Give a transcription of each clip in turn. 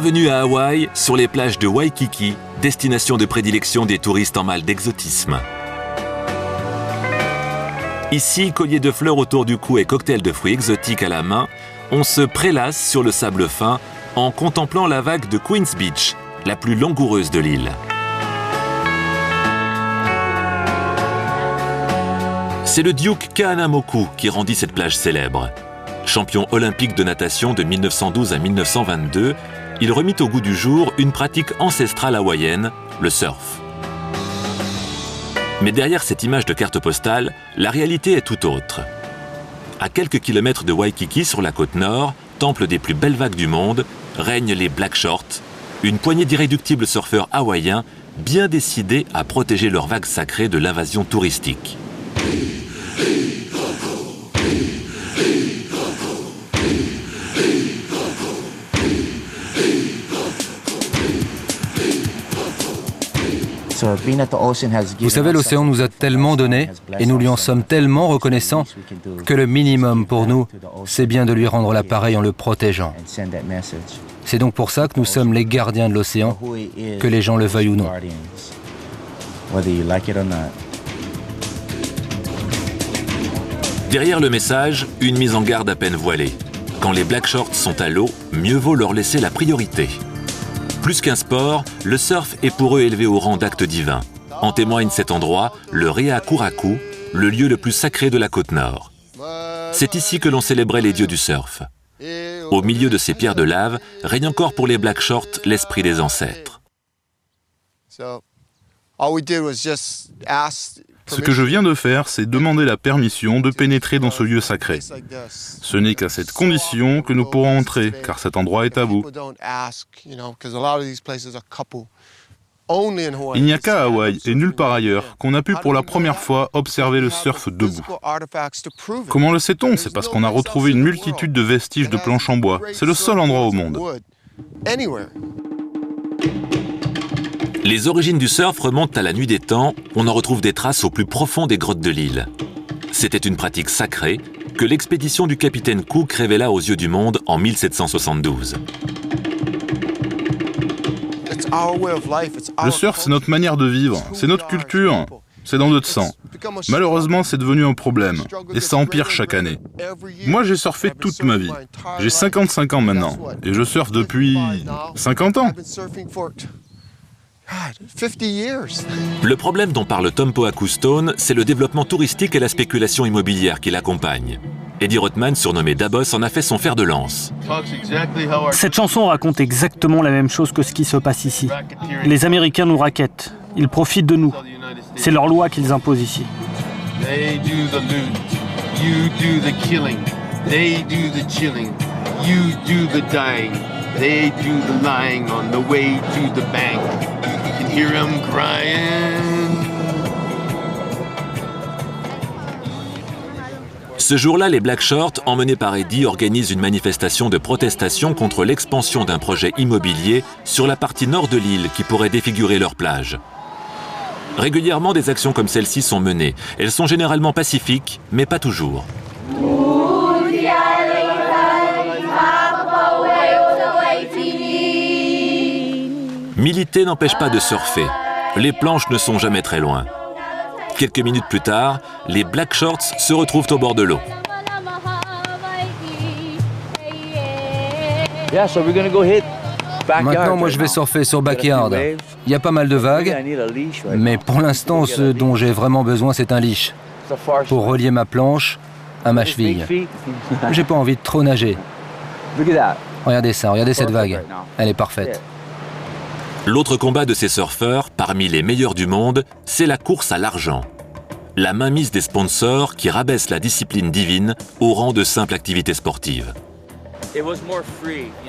Bienvenue à Hawaï, sur les plages de Waikiki, destination de prédilection des touristes en mal d'exotisme. Ici, collier de fleurs autour du cou et cocktail de fruits exotiques à la main, on se prélasse sur le sable fin en contemplant la vague de Queens Beach, la plus langoureuse de l'île. C'est le Duke Kahanamoku qui rendit cette plage célèbre. Champion olympique de natation de 1912 à 1922, il remit au goût du jour une pratique ancestrale hawaïenne, le surf. Mais derrière cette image de carte postale, la réalité est tout autre. À quelques kilomètres de Waikiki, sur la côte nord, temple des plus belles vagues du monde, règnent les Black Shorts, une poignée d'irréductibles surfeurs hawaïens bien décidés à protéger leurs vagues sacrées de l'invasion touristique. Vous savez, l'océan nous a tellement donné et nous lui en sommes tellement reconnaissants que le minimum pour nous, c'est bien de lui rendre l'appareil en le protégeant. C'est donc pour ça que nous sommes les gardiens de l'océan, que les gens le veuillent ou non. Derrière le message, une mise en garde à peine voilée. Quand les Black Shorts sont à l'eau, mieux vaut leur laisser la priorité. Plus qu'un sport, le surf est pour eux élevé au rang d'acte divin. En témoigne cet endroit, le Reakuraku, le lieu le plus sacré de la côte nord. C'est ici que l'on célébrait les dieux du surf. Au milieu de ces pierres de lave, règne encore pour les Black Shorts l'esprit des ancêtres. Ce que je viens de faire, c'est demander la permission de pénétrer dans ce lieu sacré. Ce n'est qu'à cette condition que nous pourrons entrer, car cet endroit est à vous. Il n'y a qu'à Hawaï et nulle part ailleurs qu'on a pu pour la première fois observer le surf debout. Comment le sait-on? C'est parce qu'on a retrouvé une multitude de vestiges de planches en bois. C'est le seul endroit au monde. Les origines du surf remontent à la nuit des temps, on en retrouve des traces au plus profond des grottes de l'île. C'était une pratique sacrée que l'expédition du capitaine Cook révéla aux yeux du monde en 1772. Le surf, c'est notre manière de vivre, c'est notre culture, c'est dans notre sang. Malheureusement, c'est devenu un problème, et ça empire chaque année. Moi, j'ai surfé toute ma vie. J'ai 55 ans maintenant, et je surfe depuis 50 ans. Le problème dont parle Tom Pohaku-Stone, c'est le développement touristique et la spéculation immobilière qui l'accompagne. Eddie Rothman, surnommé Dabos, en a fait son fer de lance. Cette chanson raconte exactement la même chose que ce qui se passe ici. Les Américains nous rackettent, ils profitent de nous. C'est leur loi qu'ils imposent ici. Ce jour-là, les Black Shorts, emmenés par Eddie, organisent une manifestation de protestation contre l'expansion d'un projet immobilier sur la partie nord de l'île qui pourrait défigurer leur plage. Régulièrement, des actions comme celle-ci sont menées. Elles sont généralement pacifiques, mais pas toujours. Militer n'empêche pas de surfer. Les planches ne sont jamais très loin. Quelques minutes plus tard, les Black Shorts se retrouvent au bord de l'eau. Maintenant, moi, je vais surfer sur Backyard. Il y a pas mal de vagues, mais pour l'instant, ce dont j'ai vraiment besoin, c'est un leash pour relier ma planche à ma cheville. J'ai pas envie de trop nager. Regardez ça, regardez cette vague. Elle est parfaite. L'autre combat de ces surfeurs, parmi les meilleurs du monde, c'est la course à l'argent. La mainmise des sponsors qui rabaisse la discipline divine au rang de simple activité sportive.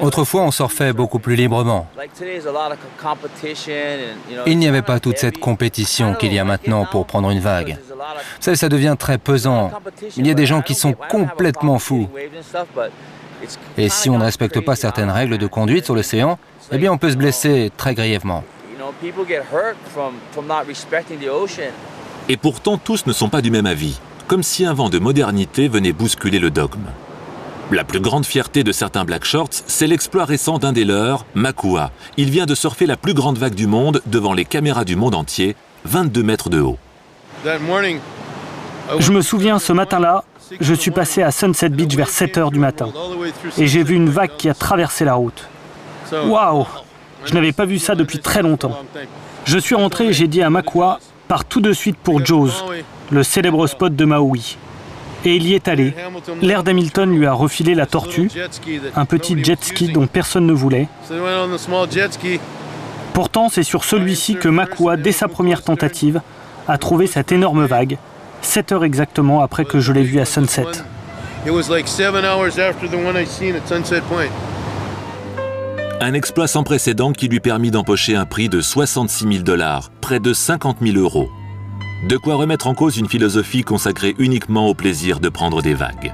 Autrefois, on surfait beaucoup plus librement. Il n'y avait pas toute cette compétition qu'il y a maintenant pour prendre une vague. Ça devient très pesant. Il y a des gens qui sont complètement fous. Et si on ne respecte pas certaines règles de conduite sur l'océan, eh bien on peut se blesser très grièvement. Et pourtant, tous ne sont pas du même avis, comme si un vent de modernité venait bousculer le dogme. La plus grande fierté de certains Black Shorts, c'est l'exploit récent d'un des leurs, Makua. Il vient de surfer la plus grande vague du monde devant les caméras du monde entier, 22 mètres de haut. Je me souviens, ce matin-là, je suis passé à Sunset Beach vers 7 h du matin. Et j'ai vu une vague qui a traversé la route. Waouh! Je n'avais pas vu ça depuis très longtemps. Je suis rentré et j'ai dit à Makua, pars tout de suite pour Jaws, le célèbre spot de Maui. Et il y est allé. L'air d'Hamilton lui a refilé la tortue, un petit jet ski dont personne ne voulait. Pourtant, c'est sur celui-ci que Makua, dès sa première tentative, a trouvé cette énorme vague, 7 heures exactement après que je l'ai vu à Sunset. Un exploit sans précédent qui lui permit d'empocher un prix de 66 000 $, près de 50 000 €. De quoi remettre en cause une philosophie consacrée uniquement au plaisir de prendre des vagues.